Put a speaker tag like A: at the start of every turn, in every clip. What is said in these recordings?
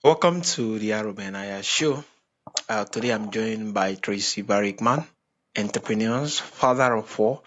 A: Welcome to the Aro Benaiah Show. Today I'm joined by Tracy Brinkmann, entrepreneur, father of four,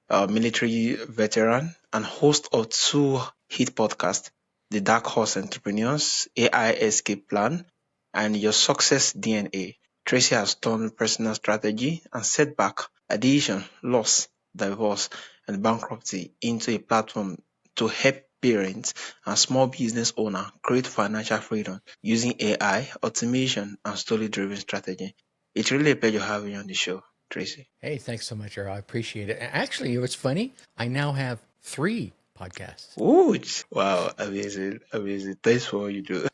A: military veteran, and host of two hit podcasts, The Dark Horse Entrepreneurs, AI Escape Plan, and Your Success DNA. Tracy has turned personal strategy and setback, addiction, loss, divorce, and bankruptcy into a platform to help parents and small business owners create financial freedom using AI, automation, and story-driven strategy. It's really a pleasure having you on the show, Tracy.
B: Hey, thanks so much, Aro. I appreciate it. Actually, what's funny, I now have 3 podcasts.
A: Ooh, wow, amazing, amazing. Thanks for what you do.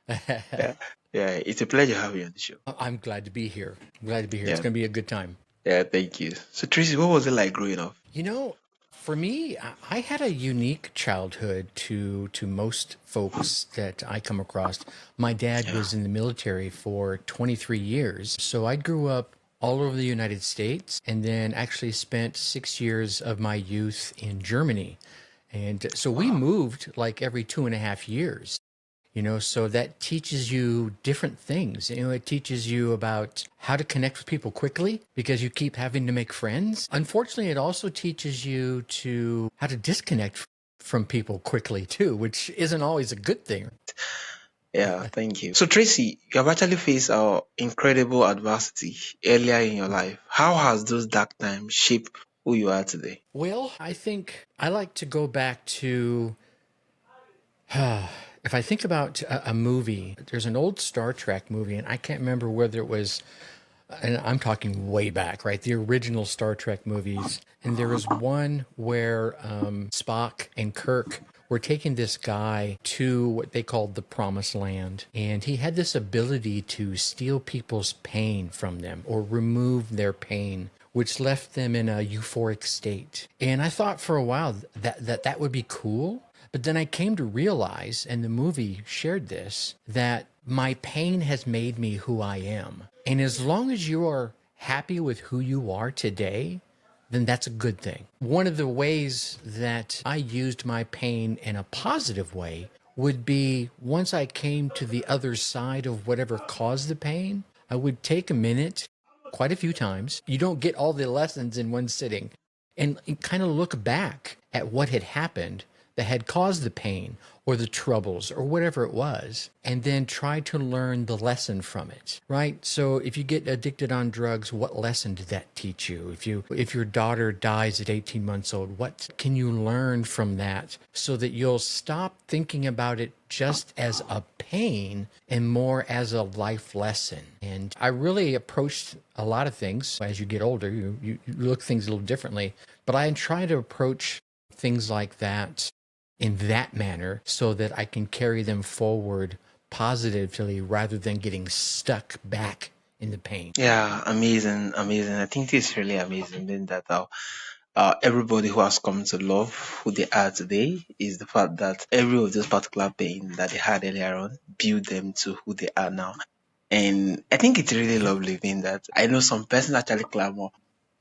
A: Yeah, yeah, it's a pleasure having you on the show.
B: I'm glad to be here. I'm glad to be here. It's
A: Yeah,
B: going to be a good time.
A: yeah, thank you. So, Tracy, what was it like growing up?
B: You know, for me, I had a unique childhood to most folks that I come across. My dad
A: Yeah,
B: was in the military for 23 years, so I grew up all over the United States and then actually spent 6 years of my youth in Germany. And so we
A: wow.
B: moved like every 2.5 years. So that teaches you different things. It teaches you about how to connect with people quickly because you keep having to make friends. Unfortunately, it also teaches you to how to disconnect from people quickly too, which isn't always a good thing.
A: Yeah, thank you. So, Tracy, you have actually faced incredible adversity earlier in your life. How has those dark times shaped who you are today?
B: Well, I think I like to go back to if I think about a movie, there's an old Star Trek movie, and I can't remember whether it was, and I'm talking way back, right? The original Star Trek movies. And there was one where Spock and Kirk were taking this guy to what they called the Promised Land. And he had this ability to steal people's pain from them or remove their pain, which left them in a euphoric state. And I thought for a while that would be cool. But then I came to realize, and the movie shared this, that my pain has made me who I am. And as long as you are happy with who you are today, then that's a good thing. One of the ways that I used my pain in a positive way would be once I came to the other side of whatever caused the pain, I would take a minute, quite a few times. You don't get all the lessons in one sitting, and kind of look back at what had happened that had caused the pain or the troubles or whatever it was, and then try to learn the lesson from it, right? So if you get addicted on drugs, what lesson did that teach you? If your daughter dies at 18 months old, what can you learn from that so that you'll stop thinking about it just as a pain and more as a life lesson? And I really approached a lot of things. As you get older, you look things a little differently, but I try to approach things like that in that manner so that I can carry them forward positively rather than getting stuck back in the pain.
A: Yeah, amazing, amazing. I think it's really amazing being that everybody who has come to love who they are today is the fact that every of those particular pain that they had earlier on built them to who they are now. And I think it's really
B: Yep.
A: lovely being that I know some persons actually clamor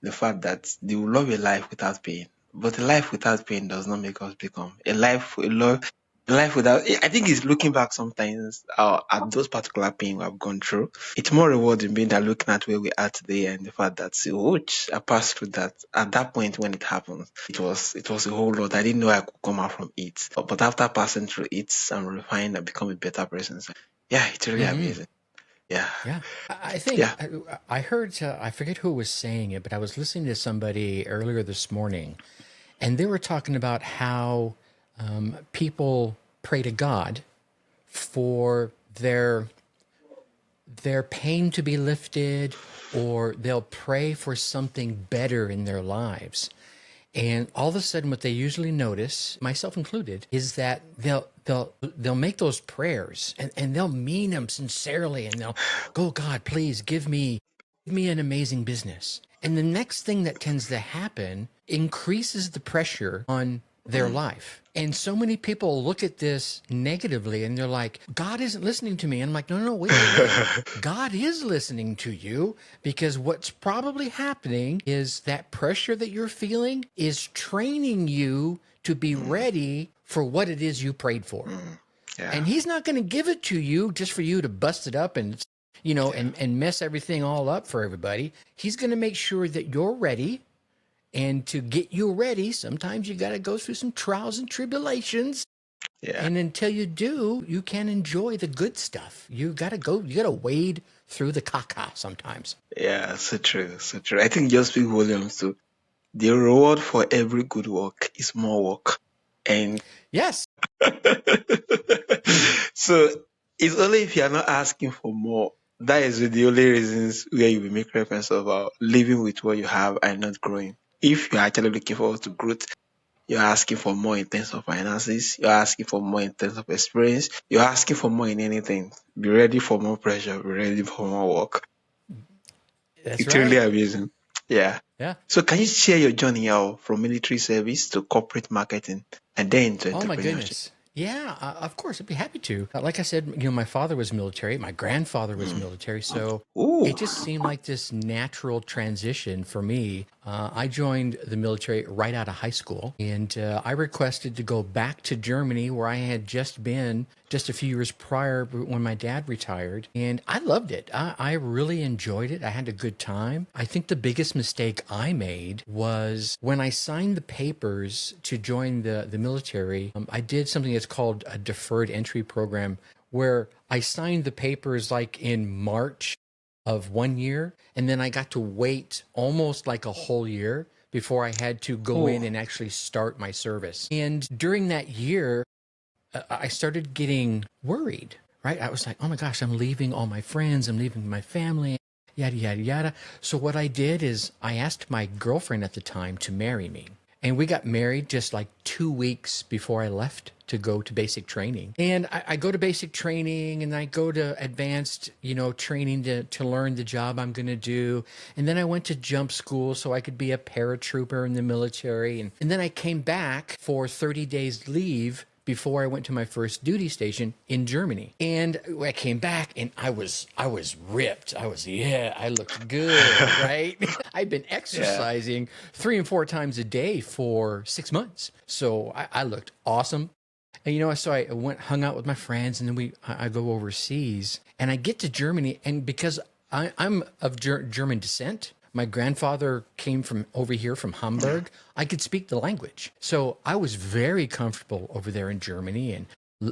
A: the fact that they will love a life without pain. But a life without pain does not make us become a life without. I think it's looking back sometimes at those particular pain we have gone through. It's more rewarding being that looking at where we are today and the fact that which I passed through that at that point when it happened. It was a whole lot. I didn't know I could come out from it. But after passing through it, I'm refined and become a better person. So yeah, it's really
B: Mm-hmm.
A: amazing. Yeah,
B: Yeah. I think
A: yeah.
B: I heard, I forget who was saying it, but I was listening to somebody earlier this morning, and they were talking about how people pray to God for their pain to be lifted, or they'll pray for something better in their lives. And all of a sudden, what they usually notice, myself included, is that they'll make those prayers and they'll mean them sincerely, and they'll go, God, please give me an amazing business. And the next thing that tends to happen increases the pressure on their
A: Mm,
B: life. And so many people look at this negatively and they're like, God isn't listening to me. And I'm like, no, no, no, wait a minute. God is listening to you, because what's probably happening is that pressure that you're feeling is training you to be
A: mm,
B: ready for what it is you prayed for.
A: mm. Yeah.
B: And he's not going to give it to you just for you to bust it up and, you know,
A: Yeah.
B: and mess everything all up for everybody. He's going to make sure that you're ready. And to get you ready, sometimes you got to go through some trials and tribulations.
A: Yeah.
B: And until you do, you can enjoy the good stuff. You got to wade through the caca sometimes.
A: Yeah. So true. So true. I think just speak volumes too. The reward for every good work is more work. And
B: Yes.
A: so it's only if you're not asking for more. That is the only reasons where you will make reference about living with what you have and not growing. If you're actually looking forward to growth, you're asking for more in terms of finances, you're asking for more in terms of experience, you're asking for more in anything. Be ready for more pressure, be ready for more work.
B: That's
A: It's really
B: right.
A: amazing. Yeah.
B: Yeah.
A: So can you share your journey out from military service to corporate marketing and then to
B: Oh my
A: entrepreneurship?
B: goodness. Yeah, of course, I'd be happy to. Like I said, you know, my father was military, my grandfather was
A: Mm.
B: military, so
A: Ooh.
B: it just seemed like this natural transition for me. I joined the military right out of high school, and I requested to go back to Germany, where I had just been just a few years prior when my dad retired, and I loved it. I really enjoyed it. I had a good time. I think the biggest mistake I made was when I signed the papers to join the military. I did something that's called a deferred entry program, where I signed the papers like in March of 1 year, and then I got to wait almost like a whole year before I had to go in
A: Oh.
B: and actually start my service. And during that year, I started getting worried, right? I was like, oh my gosh, I'm leaving all my friends, I'm leaving my family, yada, yada, yada. So what I did is I asked my girlfriend at the time to marry me. And we got married just like 2 weeks before I left to go to basic training. And I go to basic training and I go to advanced, you know, training to learn the job I'm going to do. And then I went to jump school so I could be a paratrooper in the military. And then I came back for 30 days leave before I went to my first duty station in Germany. And I came back and I was ripped. I looked good, right? I've been
A: Yeah.
B: exercising 3 and 4 times a day for 6 months. So I looked awesome. And you know, so I went, hung out with my friends, and then I go overseas, and I get to Germany, and because I'm of German descent, my grandfather came from over here from Hamburg. I could speak the language, so I was very comfortable over there in Germany, and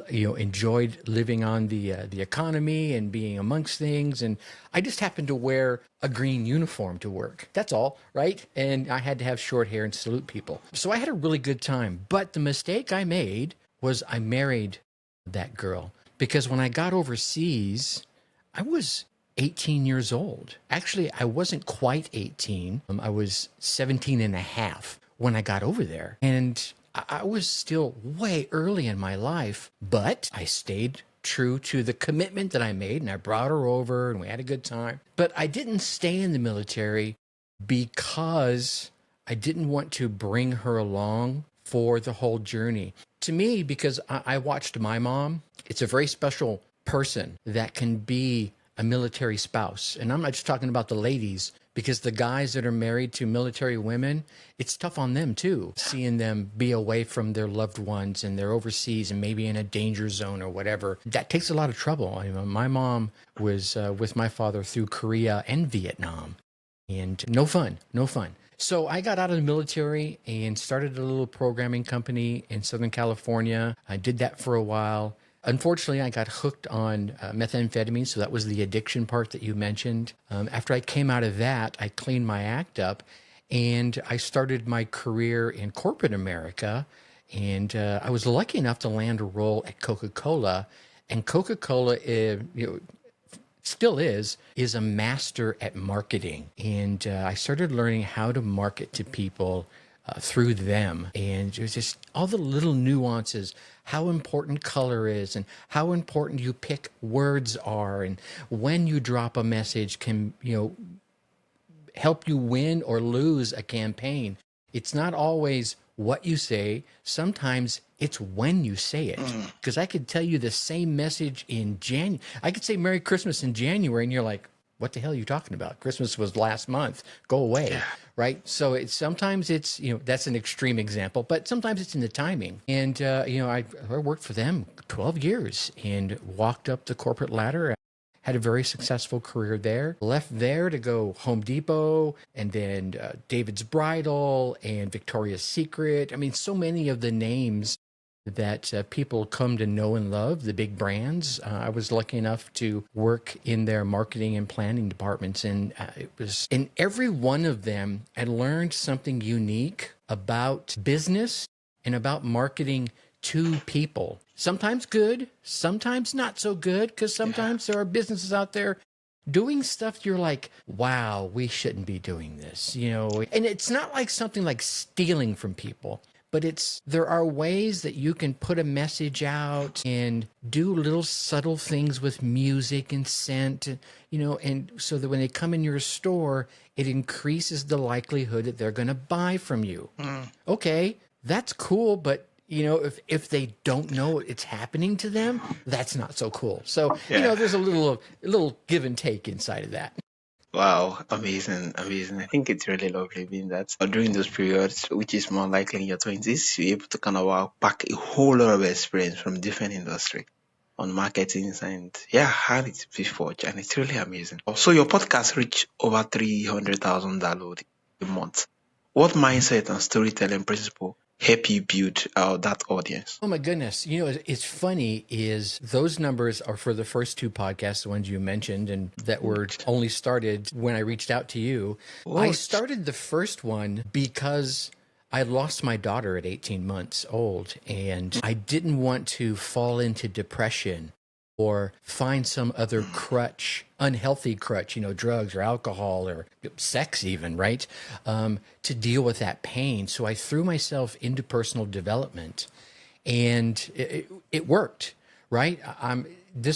B: you know, enjoyed living on the economy and being amongst things. And I just happened to wear a green uniform to work. That's all, right? And I had to have short hair and salute people. So I had a really good time. But the mistake I made was I married that girl, because when I got overseas, I was 18 years old. Actually, I wasn't quite 18. I was 17 and a half when I got over there. And I was still way early in my life, but I stayed true to the commitment that I made, and I brought her over and we had a good time. But I didn't stay in the military because I didn't want to bring her along for the whole journey. To me, because I watched my mom, it's a very special person that can be a military spouse. And I'm not just talking about the ladies, because the guys that are married to military women, it's tough on them too, seeing them be away from their loved ones and they're overseas and maybe in a danger zone or whatever. That takes a lot of trouble. I mean, my mom was with my father through Korea and Vietnam, and no fun, no fun. So I got out of the military and started a little programming company in Southern California. I did that for a while. Unfortunately, I got hooked on methamphetamine, so that was the addiction part that you mentioned. After I came out of that, I cleaned my act up, and I started my career in corporate America. And I was lucky enough to land a role at Coca-Cola. And Coca-Cola, still is a master at marketing. And I started learning how to market to people through them. And it was just all the little nuances, how important color is and how important you pick words are, and when you drop a message can, you know, help you win or lose a campaign. It's not always what you say. Sometimes it's when you say it. Because I could tell you the same message in January. I could say Merry Christmas in January and you're like, what the hell are you talking about? Christmas was last month. Go away.
A: Yeah.
B: Right. So sometimes it's, that's an extreme example, but sometimes it's in the timing. And, I worked for them 12 years and walked up the corporate ladder. Had a very successful career there. Left there to go Home Depot and then David's Bridal and Victoria's Secret. I mean, so many of the names that people come to know and love, the big brands. I was lucky enough to work in their marketing and planning departments. And it was in every one of them, I learned something unique about business and about marketing to people. Sometimes good, sometimes not so good, because sometimes there are businesses out there doing stuff you're like, wow, we shouldn't be doing this, And it's not like something like stealing from people, but there are ways that you can put a message out and do little subtle things with music and scent, and so that when they come in your store, it increases the likelihood that they're going to buy from you. Okay, that's cool, but if they don't know it's happening to them, that's not so cool. So, there's a little give and take inside of that.
A: Wow, amazing, amazing. I think it's really lovely being that during those periods, which is more likely in your 20s, you're able to kind of pack a whole lot of experience from different industry on marketing and had it before, and it's really amazing. So your podcast reached over 300,000 downloads a month. What mindset and storytelling principle help you build that audience?
B: Oh my goodness. It's funny is those numbers are for the first two podcasts, the ones you mentioned, and that were only started when I reached out to you. I started the first one because I lost my daughter at 18 months old, and I didn't want to fall into depression or find some other crutch, unhealthy crutch, drugs or alcohol or sex even, right? To deal with that pain. So I threw myself into personal development, and it worked, right?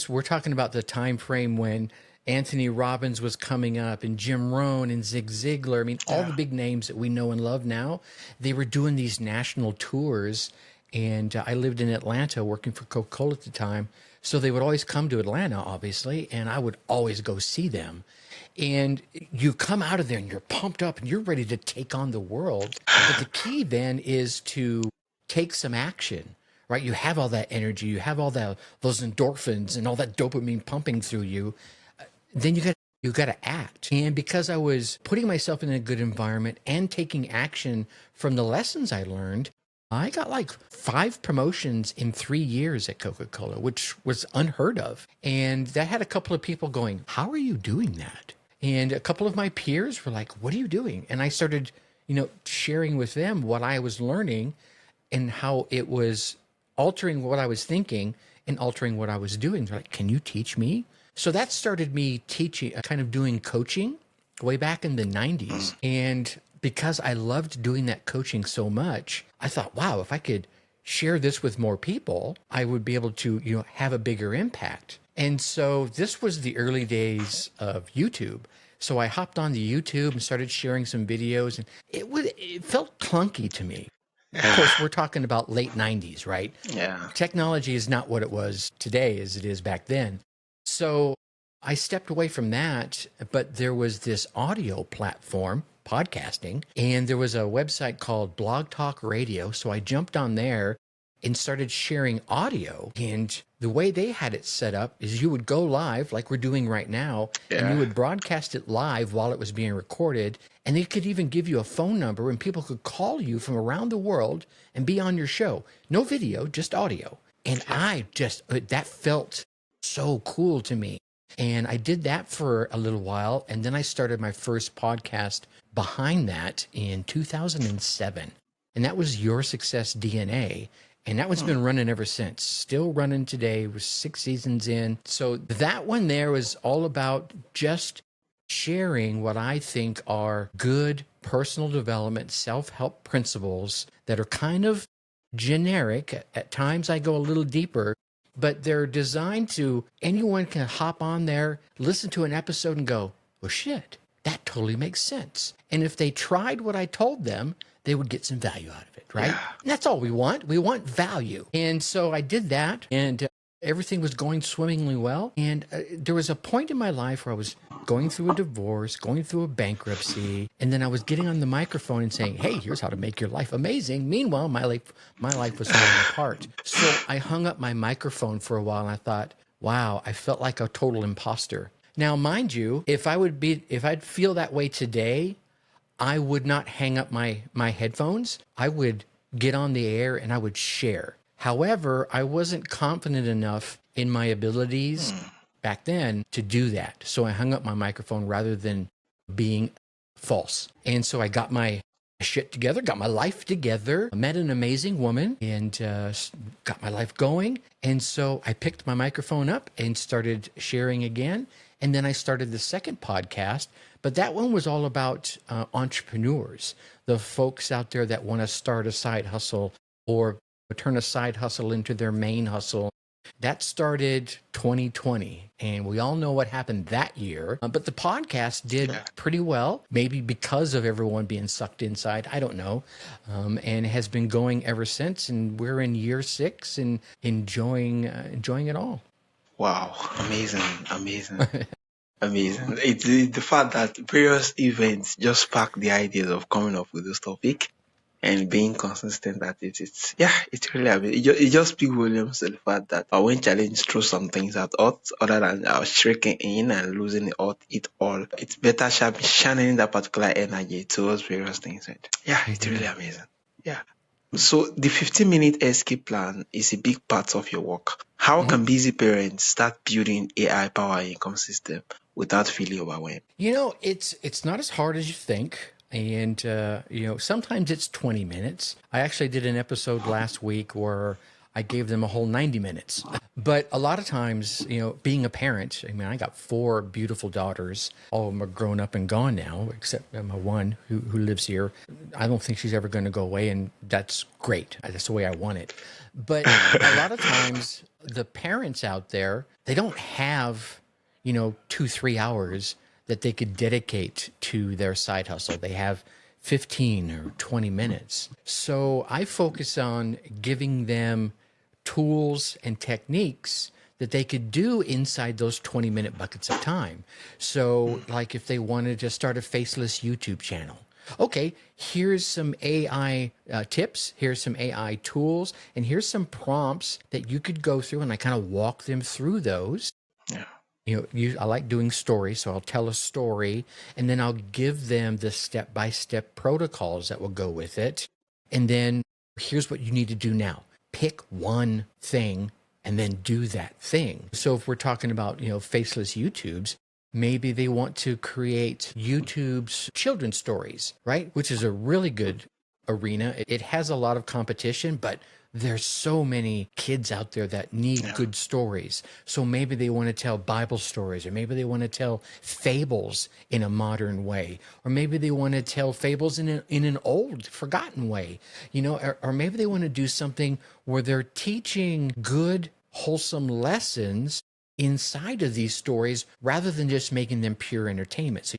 B: We're talking about the time frame when Anthony Robbins was coming up and Jim Rohn and Zig Ziglar. I mean, all the big names that we know and love now, they were doing these national tours. And I lived in Atlanta working for Coca-Cola at the time. So they would always come to Atlanta, obviously, and I would always go see them. And you come out of there and you're pumped up and you're ready to take on the world. But the key then is to take some action, right? You have all that energy, you have all those endorphins and all that dopamine pumping through you. Then you got to act. And because I was putting myself in a good environment and taking action from the lessons I learned, I got like 5 promotions in 3 years at Coca-Cola, which was unheard of. And that had a couple of people going, how are you doing that? And a couple of my peers were like, what are you doing? And I started, sharing with them what I was learning and how it was altering what I was thinking and altering what I was doing. They're like, can you teach me? So that started me teaching, kind of doing coaching way back in the 90s. And because I loved doing that coaching so much, I thought, wow, if I could share this with more people, I would be able to, have a bigger impact. And so this was the early days of YouTube. So I hopped on the YouTube and started sharing some videos, and it felt clunky to me. Of course, we're talking about late 90s, right?
A: Yeah.
B: Technology is not what it was today as it is back then. So I stepped away from that, but there was this audio platform, podcasting, and there was a website called Blog Talk Radio. So I jumped on there and started sharing audio. And the way they had it set up is you would go live like we're doing right now, and you would broadcast it live while it was being recorded. And they could even give you a phone number and people could call you from around the world and be on your show. No video, just audio. And that felt so cool to me. And I did that for a little while. And then I started my first podcast behind that in 2007. And that was Your Success DNA. And that one's been running ever since. Still running today. We're 6 seasons in. So that one there was all about just sharing what I think are good personal development, self-help principles that are kind of generic. At times I go a little deeper, but they're designed to, anyone can hop on there, listen to an episode and go, well, shit, that totally makes sense. And if they tried what I told them, they would get some value out of it, right? Yeah. And that's all we want. We want value. And so I did that. And everything was going swimmingly well. And there was a point in my life where I was going through a divorce, going through a bankruptcy, and then I was getting on the microphone and saying, "Hey, here's how to make your life amazing." Meanwhile, my life was falling apart. So I hung up my microphone for a while, and I thought, wow, I felt like a total imposter. Now, mind you, if I'd feel that way today, I would not hang up my headphones. I would get on the air and I would share. However, I wasn't confident enough in my abilities back then to do that. So I hung up my microphone rather than being false. And so I got my shit together, got my life together, met an amazing woman, and got my life going. And so I picked my microphone up and started sharing again. And then I started the second podcast, but that one was all about entrepreneurs, the folks out there that want to start a side hustle or turn a side hustle into their main hustle. That started 2020, and we all know what happened that year. But the podcast did pretty well, maybe because of everyone being sucked inside. I don't know. And has been going ever since. And we're in year 6 and enjoying it all.
A: Wow, amazing, amazing. Amazing. It's the fact that various events just spark the ideas of coming up with this topic and being consistent at it. It's really amazing. It just speaks volumes to the fact that when challenged through some things at odds, other than shrinking in and losing it all, it's better channeling that particular energy towards various things. Right? Yeah, it's really amazing. Yeah. So the 15-minute escape plan is a big part of your work. How can busy parents start building AI power income system without feeling overwhelmed?
B: It's not as hard as you think. And, sometimes it's 20 minutes. I actually did an episode last week where I gave them a whole 90 minutes. But a lot of times, being a parent, I mean, I got 4 beautiful daughters. All of them are grown up and gone now, except my one who lives here. I don't think she's ever going to go away, and that's great. That's the way I want it. But a lot of times, the parents out there, they don't have 2-3 hours that they could dedicate to their side hustle. They have 15 or 20 minutes. So I focus on giving them tools and techniques that they could do inside those 20-minute buckets of time. So like if they wanted to start a faceless YouTube channel, okay, here's some AI tips, here's some AI tools, and here's some prompts that you could go through, and I kind of walk them through those.
A: Yeah.
B: I like doing stories, so I'll tell a story, and then I'll give them the step-by-step protocols that will go with it. And then here's what you need to do now. Pick one thing and then do that thing. So if we're talking about, faceless YouTubes, maybe they want to create YouTube's children's stories, right? Which is a really good arena. It has a lot of competition, but there's so many kids out there that need good stories. So maybe they want to tell Bible stories, or maybe they want to tell fables in a modern way, or maybe they want to tell fables in an old, forgotten way, or maybe they want to do something where they're teaching good, wholesome lessons inside of these stories rather than just making them pure entertainment. So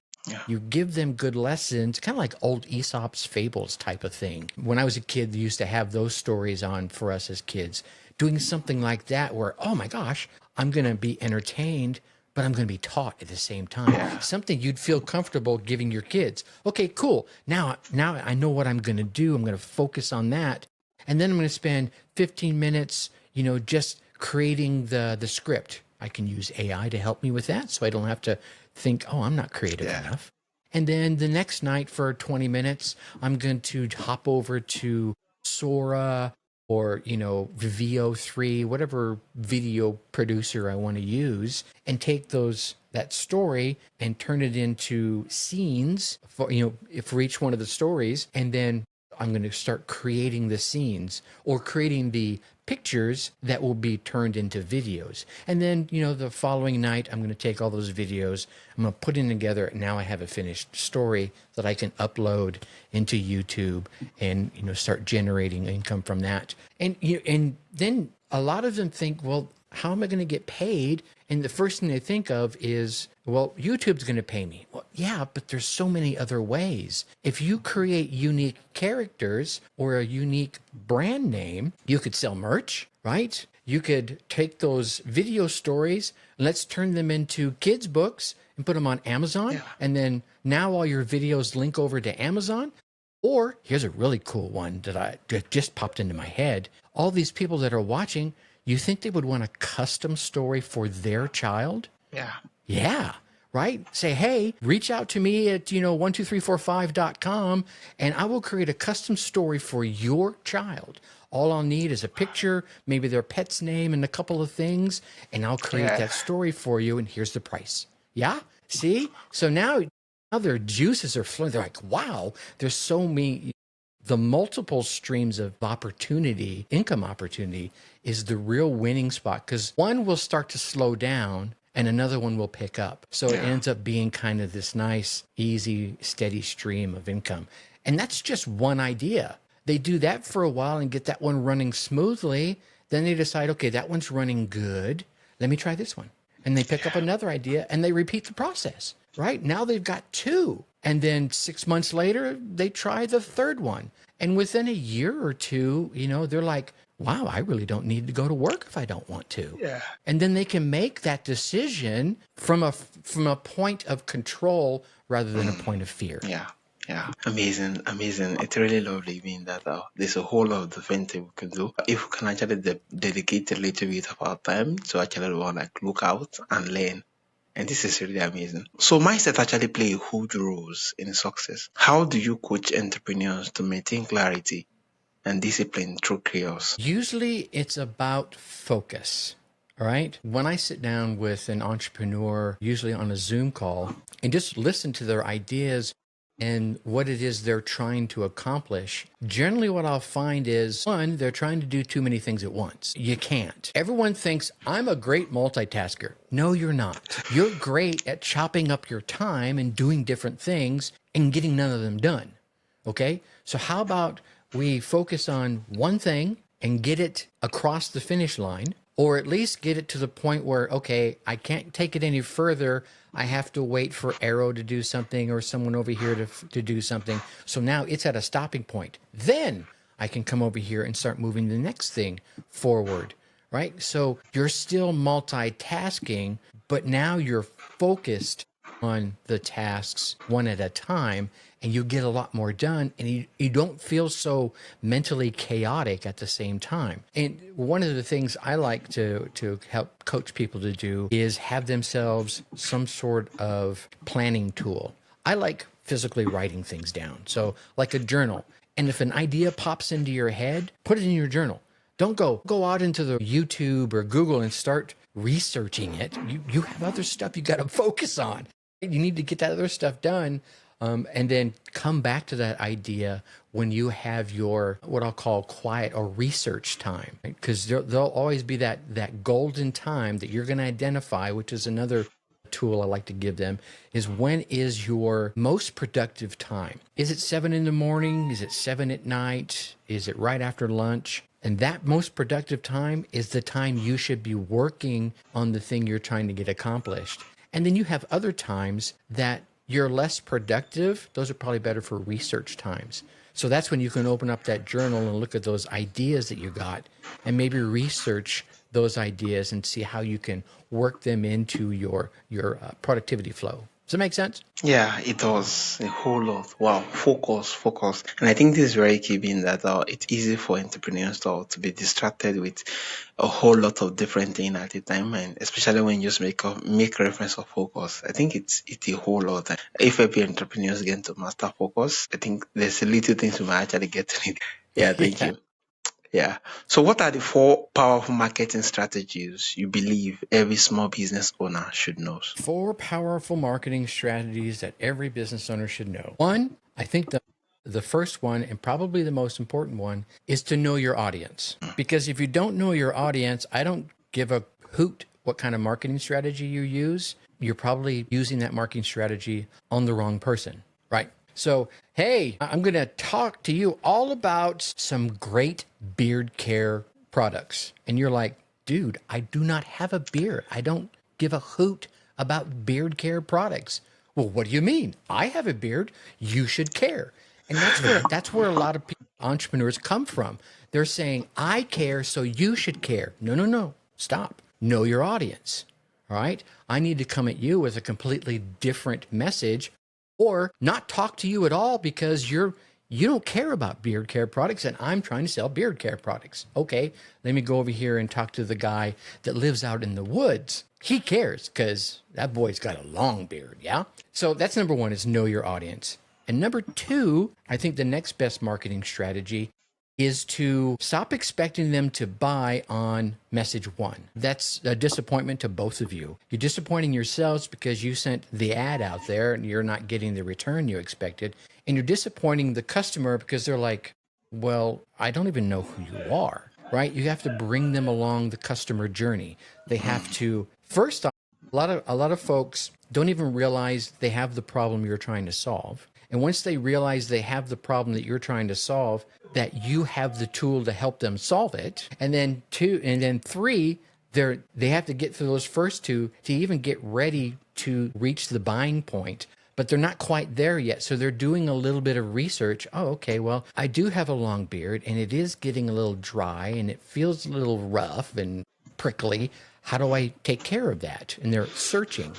B: you give them good lessons, kind of like old Aesop's fables type of thing. When I was a kid, they used to have those stories on for us as kids, doing something like that where, oh my gosh, I'm going to be entertained, but I'm going to be taught at the same time. Something you'd feel comfortable giving your kids. Okay, cool. Now I know what I'm going to do. I'm going to focus on that. And then I'm going to spend 15 minutes, just creating the script. I can use AI to help me with that, so I don't have to think, oh, I'm not creative enough. And then the next night for 20 minutes, I'm going to hop over to Sora or, VO3, whatever video producer I want to use, and take that story and turn it into scenes for each one of the stories. And then I'm going to start creating the scenes or creating the pictures that will be turned into videos. And then, the following night, I'm going to take all those videos, I'm going to put them together, and now I have a finished story that I can upload into YouTube and, start generating income from that. And then a lot of them think, well, how am I going to get paid? And the first thing they think of is, well, YouTube's going to pay me. Well, yeah, but there's so many other ways. If you create unique characters or a unique brand name, you could sell merch, right? You could take those video stories and let's turn them into kids' books and put them on Amazon.
A: Yeah.
B: And then now all your videos link over to Amazon. Or here's a really cool one that just popped into my head. All these people that are watching, you think they would want a custom story for their child?
A: Yeah.
B: Yeah, right? Say, hey, reach out to me at, 12345.com and I will create a custom story for your child. All I'll need is a picture, maybe their pet's name and a couple of things, and I'll create that story for you, and here's the price. Yeah? See? So now their juices are flowing. They're like, wow, there's so many. The multiple streams of opportunity, income opportunity, is the real winning spot, because one will start to slow down and another one will pick up. So it ends up being kind of this nice, easy, steady stream of income. And that's just one idea. They do that for a while and get that one running smoothly. Then they decide, okay, that one's running good. Let me try this one. And they pick up another idea and they repeat the process, right? Now they've got two. And then 6 months later, they try the third one. And within a year or two, they're like, wow, I really don't need to go to work if I don't want to.
A: Yeah.
B: And then they can make that decision from a point of control rather than a point of fear.
A: Yeah. Yeah, amazing. It's really lovely being that there's a whole lot of different things we can do. If we can actually dedicate a little bit of our time to actually look out and learn. And this is really amazing. So mindset actually play a huge role in success. How do you coach entrepreneurs to maintain clarity and discipline through chaos?
B: Usually it's about focus. All right. When I sit down with an entrepreneur, usually on a Zoom call, and just listen to their ideas and what it is they're trying to accomplish, generally what I'll find is, one, they're trying to do too many things at once. You can't. Everyone thinks I'm a great multitasker. No, you're not. You're great at chopping up your time and doing different things and getting none of them done. Okay? So how about we focus on one thing and get it across the finish line, or at least get it to the point where, okay, I can't take it any further. I have to wait for Aro to do something or someone over here to do something. So now it's at a stopping point. Then I can come over here and start moving the next thing forward, right? So you're still multitasking, but now you're focused on the tasks one at a time, and you get a lot more done, and you don't feel so mentally chaotic at the same time. And one of the things I like to help coach people to do is have themselves some sort of planning tool. I like physically writing things down. So like a journal. And if an idea pops into your head, put it in your journal. Don't go out into the YouTube or Google and start researching it. You have other stuff you got to focus on. You need to get that other stuff done, and then come back to that idea when you have your, what I'll call, quiet or research time, because there'll always be that golden time that you're going to identify, which is another tool I like to give them, is when is your most productive time? Is it 7 a.m? Is it 7 p.m? Is it right after lunch? And that most productive time is the time you should be working on the thing you're trying to get accomplished. And then you have other times that you're less productive. Those are probably better for research times. So that's when you can open up that journal and look at those ideas that you got and maybe research those ideas and see how you can work them into your productivity flow. Does that make sense?
A: Yeah, it does a whole lot. Wow, focus. And I think this is very key, being that it's easy for entrepreneurs to be distracted with a whole lot of different things at a time, and especially when you just make reference of focus. I think it's a whole lot. If every entrepreneurs get to master focus, I think there's a little things we might actually get to it. Yeah, thank you. Yeah. So what are the 4 powerful marketing strategies you believe every small business owner should know?
B: 4 powerful marketing strategies that every business owner should know. One, I think the first one, and probably the most important one, is to know your audience. Because if you don't know your audience, I don't give a hoot what kind of marketing strategy you use. You're probably using that marketing strategy on the wrong person, right? So, hey, I'm going to talk to you all about some great beard care products. And you're like, dude, I do not have a beard. I don't give a hoot about beard care products. Well, what do you mean? I have a beard. You should care. And that's where a lot of people entrepreneurs come from. They're saying, I care, so you should care. No, no, no. Stop. Know your audience. All right. I need to come at you with a completely different message or not talk to you at all because you don't care about beard care products and I'm trying to sell beard care products. Okay, let me go over here and talk to the guy that lives out in the woods. He cares because that boy's got a long beard, yeah? So that's number one, is know your audience. And number two, I think the next best marketing strategy is to stop expecting them to buy on message one. That's a disappointment to both of you. You're disappointing yourselves because you sent the ad out there and you're not getting the return you expected. And you're disappointing the customer because they're like, well, I don't even know who you are, right? You have to bring them along the customer journey. They have to, first off, a lot of folks don't even realize they have the problem you're trying to solve. And once they realize they have the problem that you're trying to solve, that you have the tool to help them solve it. And then two, and then three, they have to get through those first two to even get ready to reach the buying point. But they're not quite there yet. So they're doing a little bit of research. Oh, okay, well, I do have a long beard and it is getting a little dry and it feels a little rough and prickly. How do I take care of that? And they're searching.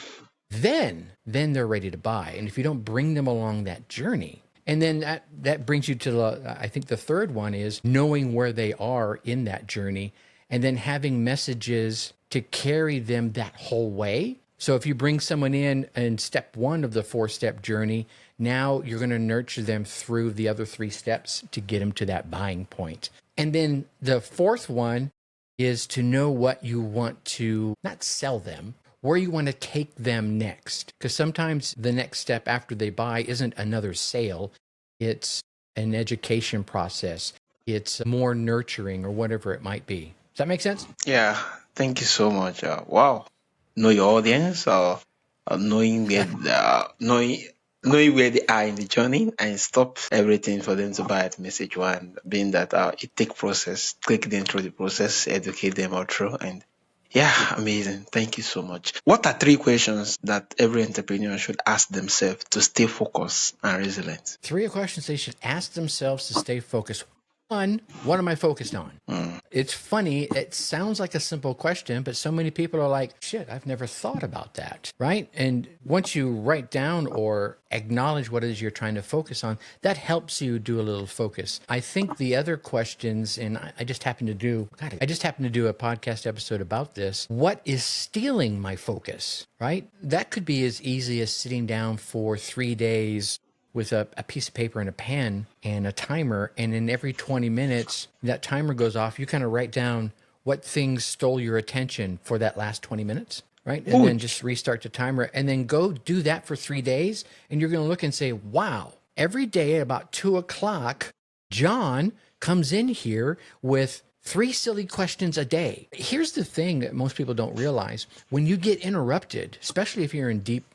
B: Then they're ready to buy. And if you don't bring them along that journey, and then that brings you to I think the third one is knowing where they are in that journey and then having messages to carry them that whole way. So if you bring someone in step one of the 4-step journey, now you're going to nurture them through the other 3 steps to get them to that buying point. And then the fourth one is to know what you want to not sell them, where you want to take them next. Because sometimes the next step after they buy isn't another sale. It's an education process. It's more nurturing or whatever it might be. Does that make sense?
A: Yeah, thank you so much. Wow, know your audience, knowing where they are in the journey, and stop everything for them to buy at message one. Being that it take process, take them through the process, educate them all through, and yeah, amazing. Thank you so much. What are 3 questions that every entrepreneur should ask themselves to stay focused and resilient?
B: 3 questions they should ask themselves to stay focused. 1, what am I focused on? It's funny. It sounds like a simple question, but so many people are like, shit, I've never thought about that, right? And once you write down or acknowledge what it is you're trying to focus on, that helps you do a little focus. I think the other questions, and I just happened to do a podcast episode about this. What is stealing my focus, right? That could be as easy as sitting down for 3 days with a piece of paper and a pen and a timer. And in every 20 minutes, that timer goes off. You kind of write down what things stole your attention for that last 20 minutes, right? And then just restart the timer and then go do that for 3 days. And you're going to look and say, wow, every day at about 2:00, John comes in here with 3 silly questions a day. Here's the thing that most people don't realize. When you get interrupted, especially if you're in deep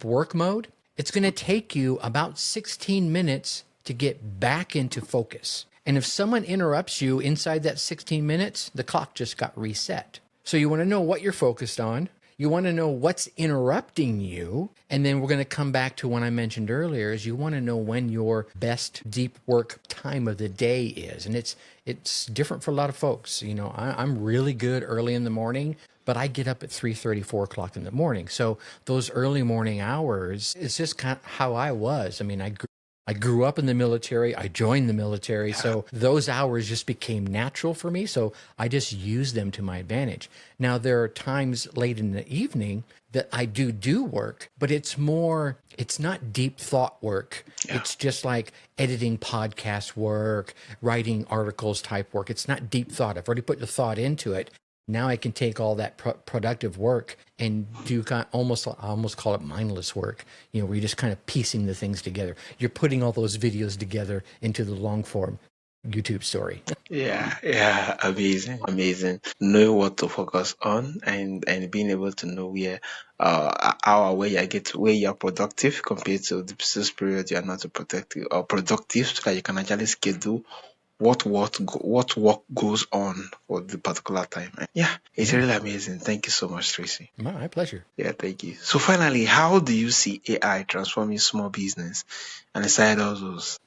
B: work mode, it's going to take you about 16 minutes to get back into focus. And if someone interrupts you inside that 16 minutes, the clock just got reset. So you want to know what you're focused on. You want to know what's interrupting you. And then we're going to come back to what I mentioned earlier is you want to know when your best deep work time of the day is. And it's different for a lot of folks. You know, I'm really good early in the morning, but I get up at 3:30, 4 o'clock in the morning. So those early morning hours, it's just kind of how I was. I mean, I grew up in the military. I joined the military. So those hours just became natural for me. So I just used them to my advantage. Now, there are times late in the evening that I do work, but it's not deep thought work. Yeah. It's just like editing podcast work, writing articles type work. It's not deep thought. I've already put the thought into it. Now I can take all that productive work and do I almost call it mindless work, you know, where you're just kind of piecing the things together. You're putting all those videos together into the long form YouTube story.
A: Yeah, amazing. Know what to focus on and being able to know where you're productive compared to the business period you're not productive so that you can actually schedule what work goes on for the particular time. Yeah, it's really amazing. Thank you so much, Tracy.
B: My pleasure.
A: Yeah, thank you. So finally, how do you see AI transforming small business and side hustles?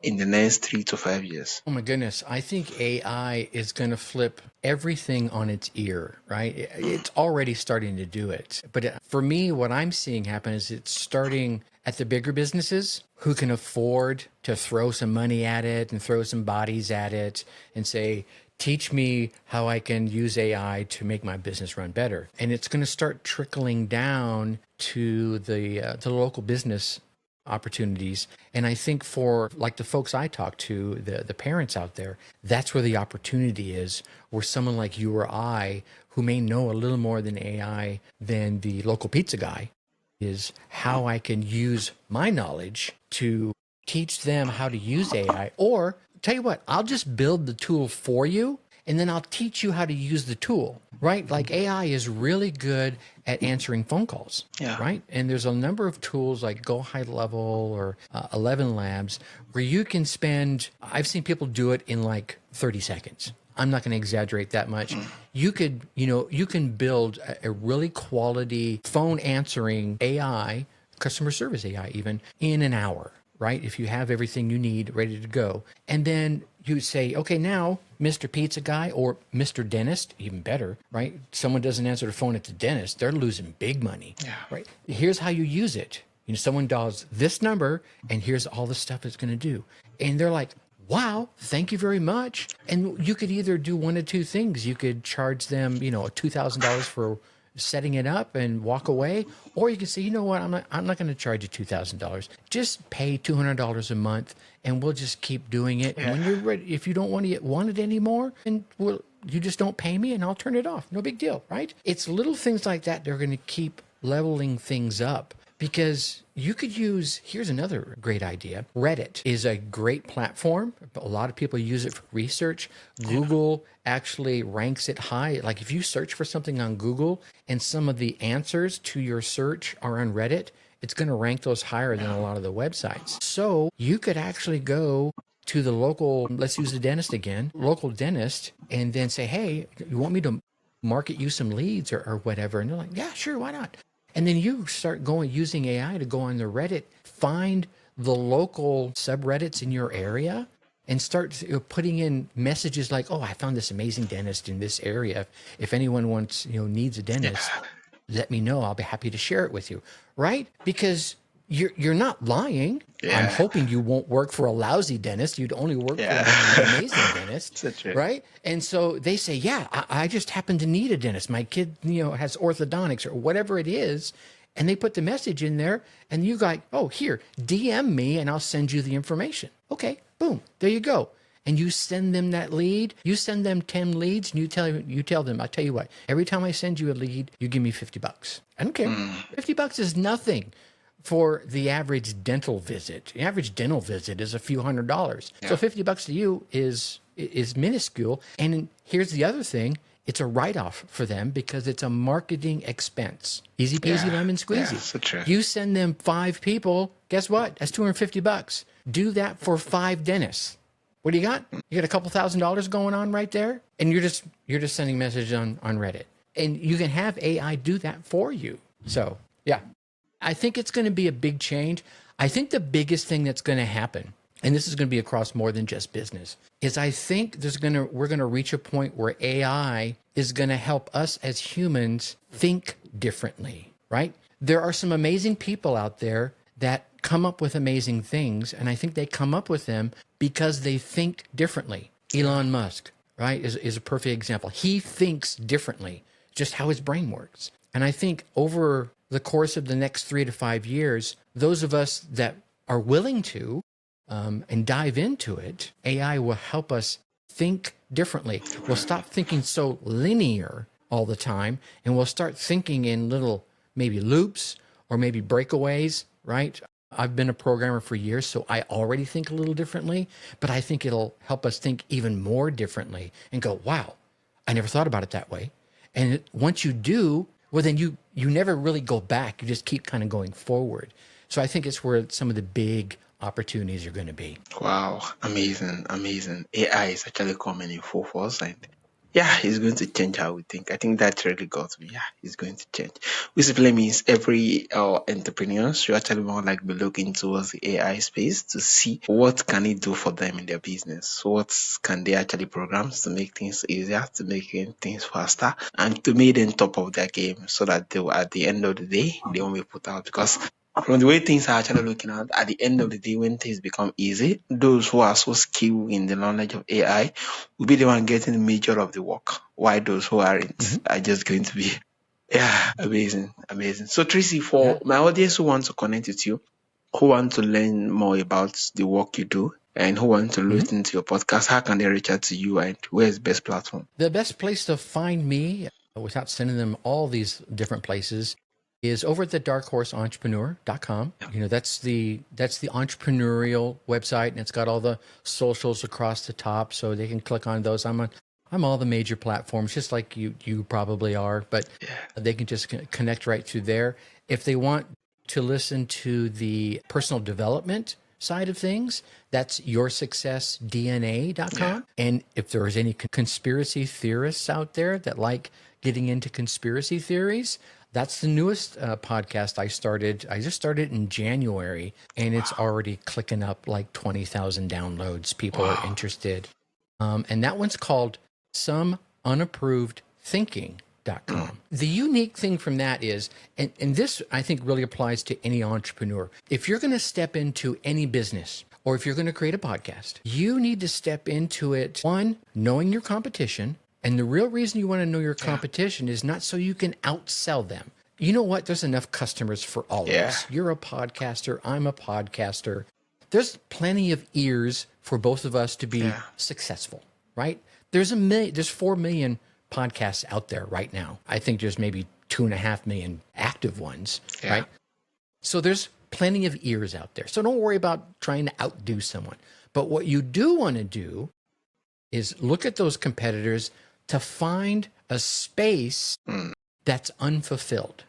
A: in the next 3 to 5 years?
B: Oh my goodness. I think AI is going to flip everything on its ear, right? It's already starting to do it. But for me, what I'm seeing happen is it's starting at the bigger businesses who can afford to throw some money at it and throw some bodies at it and say, teach me how I can use AI to make my business run better. And it's going to start trickling down to the local business opportunities. And I think for like the folks I talk to, the parents out there, that's where the opportunity is, where someone like you or I, who may know a little more than AI than the local pizza guy, is how I can use my knowledge to teach them how to use AI. Or tell you what, I'll just build the tool for you and then I'll teach you how to use the tool, right? Like AI is really good at answering phone calls,
A: Yeah.
B: right? And there's a number of tools like Go High Level or 11 Labs where you can spend, I've seen people do it in like 30 seconds. I'm not going to exaggerate that much. You could, you can build a really quality phone answering AI, customer service AI even, in an hour, right? If you have everything you need ready to go. And then you say, okay, now, Mr. Pizza Guy or Mr. Dentist, even better, right? Someone doesn't answer the phone at the dentist, they're losing big money, right? Here's how you use it. Someone dials this number and here's all the stuff it's going to do. And they're like, wow, thank you very much. And you could either do one of two things. You could charge them, $2,000 for setting it up and walk away, or you could say, you know what, I'm not going to charge you $2,000. Just pay $200 a month, and we'll just keep doing it. And when you're ready, if you don't want it anymore, and you just don't pay me, and I'll turn it off. No big deal, right? It's little things like that that are going to keep leveling things up. Because you could use, here's another great idea. Reddit is a great platform. A lot of people use it for research. Google actually ranks it high. Like if you search for something on Google and some of the answers to your search are on Reddit, it's going to rank those higher than a lot of the websites. So you could actually go to the local, let's use the dentist again, local dentist, and then say, hey, you want me to market you some leads or whatever? And they're like, yeah, sure, why not? And then you start using AI to go on the Reddit, find the local subreddits in your area and start putting in messages like, oh, I found this amazing dentist in this area. If anyone needs a dentist, let me know. I'll be happy to share it with you. Right? Because you're not lying.
A: Yeah.
B: I'm hoping you won't work for a lousy dentist. You'd only work for an amazing dentist.
A: That's right.
B: Right? And so they say, yeah, I just happen to need a dentist. My kid, has orthodontics or whatever it is. And they put the message in there and you go, oh, here, DM me and I'll send you the information. Okay, boom, there you go. And you send them that lead. You send them 10 leads and you tell them, I'll tell you what, every time I send you a lead, you give me $50. I don't care. $50 is nothing for the average dental visit. The average dental visit is a few $100s. So $50 to you is minuscule. And here's the other thing. It's a write-off for them because it's a marketing expense. Easy peasy lemon squeezy.
A: Yeah, so true.
B: You send them 5 people, guess what? That's $250. Do that for 5 dentists. What do you got? You got a couple $1,000s going on right there, and you're just sending messages on Reddit. And you can have AI do that for you. So, yeah. I think it's going to be a big change. I think the biggest thing that's going to happen, and this is going to be across more than just business, is I think we're going to reach a point where AI is going to help us as humans think differently, right? There are some amazing people out there that come up with amazing things, and I think they come up with them because they think differently. Elon Musk, right, is a perfect example. He thinks differently, just how his brain works. And I think over the course of the next 3 to 5 years, those of us that are willing to and dive into it, AI will help us think differently. We'll stop thinking so linear all the time, and we'll start thinking in little maybe loops or maybe breakaways, right? I've been a programmer for years, so I already think a little differently, but I think it'll help us think even more differently and go, wow, I never thought about it that way. And once you do, well, then you never really go back. You just keep kind of going forward. So I think it's where some of the big opportunities are going to be.
A: Wow, amazing. AI is actually coming in full force, and Yeah, it's going to change how we think. I think that really got me. Yeah, it's going to change. Which simply means every entrepreneur should actually more like be looking towards the AI space to see what can it do for them in their business. What can they actually program to make things easier, to make things faster, and to make them top of their game so that they will, at the end of the day, they won't be put out. Because from the way things are actually looking at the end of the day, when things become easy, those who are so skilled in the knowledge of AI will be the one getting the major of the work, while those who aren't
B: Hmm.
A: are just going to be, yeah, amazing, amazing. So Tracy,
B: Yeah.
A: for my audience who want to connect with you, who want to learn more about the work you do, and who want to
B: Hmm.
A: listen to your podcast, how can they reach out to you, and where's the best platform?
B: The best place to find me, without sending them all these different places, is over at the darkhhorseentrepreneur.com. That's the entrepreneurial website, and it's got all the socials across the top, so they can click on those. I'm all the major platforms, just like you probably are, but they can just connect right through there. If they want to listen to the personal development side of things, that's
A: Yeah,
B: yoursuccessdna.com. And if there's any conspiracy theorists out there that like getting into conspiracy theories, that's the newest podcast I started. I just started in January, and it's already clicking up like 20,000 downloads. People are
A: wow,
B: interested. And that one's called Some Unapproved Thinking.com. The unique thing from that is, and this I think really applies to any entrepreneur. If you're going to step into any business, or if you're going to create a podcast, you need to step into it, one, knowing your competition. And the real reason you want to know your
A: yeah,
B: competition is not so you can outsell them. You know what? There's enough customers for all of
A: yeah,
B: us. You're a podcaster. I'm a podcaster. There's plenty of ears for both of us to be
A: yeah,
B: successful, right? There's 4 million podcasts out there right now. I think there's maybe 2.5 million active ones,
A: yeah,
B: right? So there's plenty of ears out there. So don't worry about trying to outdo someone. But what you do want to do is look at those competitors to find a space
A: mm,
B: that's unfulfilled,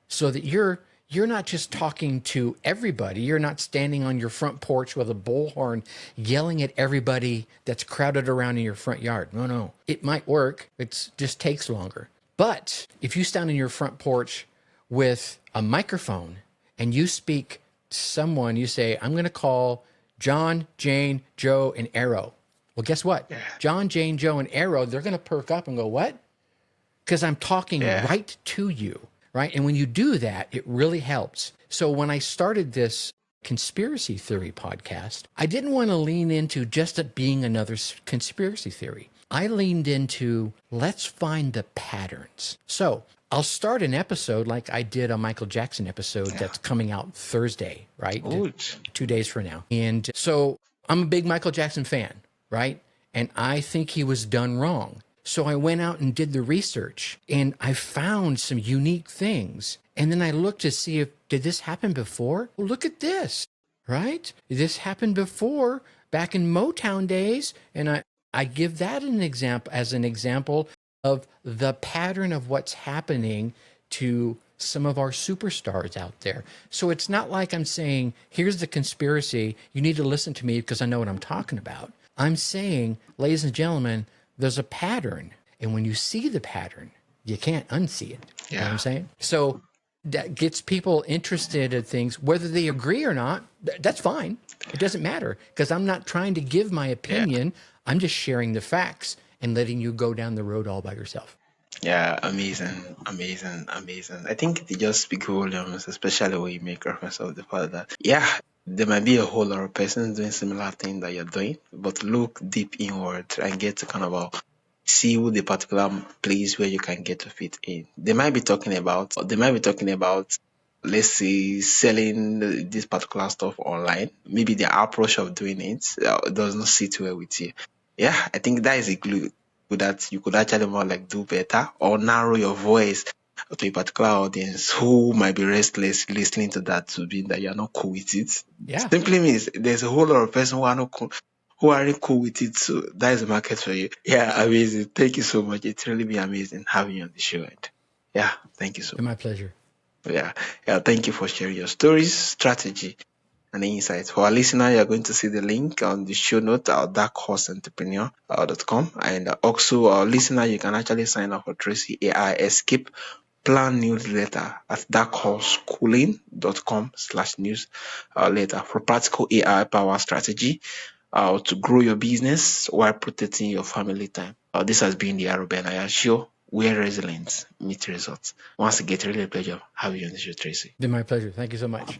B: so that you're not just talking to everybody. You're not standing on your front porch with a bullhorn yelling at everybody that's crowded around in your front yard. No. It might work. It just takes longer. But if you stand on your front porch with a microphone and you speak to someone, you say, I'm going to call John, Jane, Joe, and Aro. Well, guess what?
A: yeah,
B: John, Jane, Joe, and Aro, they're going to perk up and go, what? Because I'm talking
A: yeah,
B: right to you, right? And when you do that, it really helps. So when I started this conspiracy theory podcast, I didn't want to lean into just it being another conspiracy theory. I leaned into let's find the patterns. So I'll start an episode like I did a Michael Jackson episode
A: yeah.
B: that's coming out Thursday, right?
A: Good.
B: 2 days from now. And so I'm a big Michael Jackson fan, right? And I think he was done wrong. So I went out and did the research, and I found some unique things. And then I looked to see if did this happen before? Well, look at this, right? This happened before back in Motown days, and I give that an example as an example of the pattern of what's happening to some of our superstars out there. So it's not like I'm saying, here's the conspiracy. You need to listen to me because I know what I'm talking about. I'm saying, ladies and gentlemen, there's a pattern. And when you see the pattern, you can't unsee it. You know what
A: Yeah,
B: I'm saying? So that gets people interested in things, whether they agree or not, that's fine. It doesn't matter because I'm not trying to give my
A: yeah.
B: opinion. I'm just sharing the facts and letting you go down the road all by yourself.
A: Yeah, amazing, amazing, amazing. I think they just speak volumes, especially when you make reference of the fact that, yeah, there might be a whole lot of persons doing similar thing that you're doing, but look deep inward and get to kind of see who the particular place where you can get to fit in. They might be talking about, let's say, selling this particular stuff online. Maybe their approach of doing it does not sit well with you. Yeah, I think that is a clue that you could actually more like do better or narrow your voice to a particular audience who might be restless listening to that to be that you're not cool with it.
B: Yeah.
A: Simply means there's a whole lot of person who are not cool, who aren't cool with it. So that is the market for you. Yeah, amazing. Thank you so much. It's really been amazing having you on the show. And yeah, thank you so
B: Been
A: much.
B: my pleasure.
A: Yeah, yeah. Thank you for sharing your stories, strategy, and insights. For our listener, you're going to see the link on the show note at darkhorse.entrepreneur.com. And also, our listener, you can actually sign up for Tracy AI Escape Plan newsletter at darkhorseschooling.com/news later for practical AI power strategy to grow your business while protecting your family time. This has been the Aro Benaiah Show, where resilience meets results. Once again, really a pleasure having you on the show, Tracy.
B: It's been my pleasure. Thank you so much.